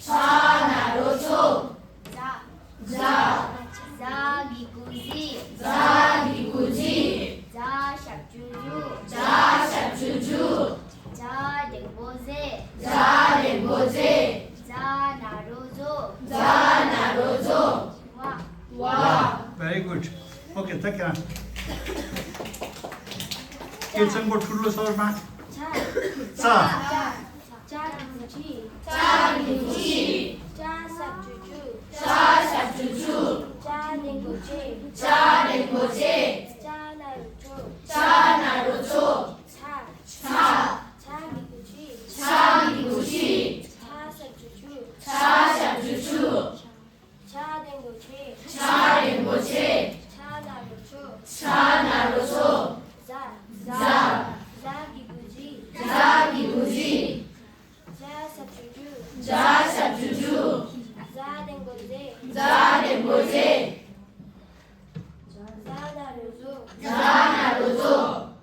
나로초 자, 자기구지 자기구지, 자샵주주 자샵주주, 자댕보제 자랭보제, 자나로조 자나로조, 와 Very good. Okay, take care. 일정고 둘로 서울만. 자, 자기구지 자기구지, 자샵주주 자샵주주, 자댕보제 자랭보제, 자나로조 자나로조, 자기구지 자기구지, 자샵주주 자샵주주, 자댕보제 자랭보제, 자나로조 자나로조, 자기구지 자기구지, 자샵주주 자샵주주, 자댕보제 자랭보제, 자나로조 자나로조,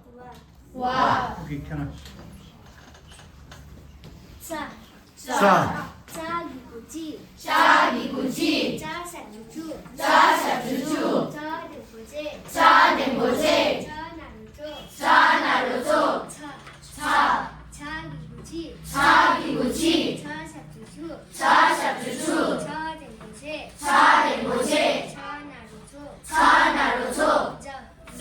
와, Okay, can 자 자, 자기구지 자기구지, 자샵주주 자샵주주, 자댕보제 자댕보제, 자나로조 자나로조, 자기구지 자기구지, 자샵주주 자샵주주, 자댕보제 자랭보제, 자나로조 자나로조,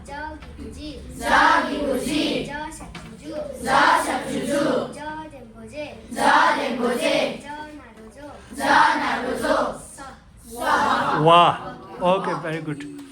자기구지 자기구지, 자샵주주 자샵주주, 자댕보제 자랭보제, 자나로조 자나로조, 와. Okay, very good.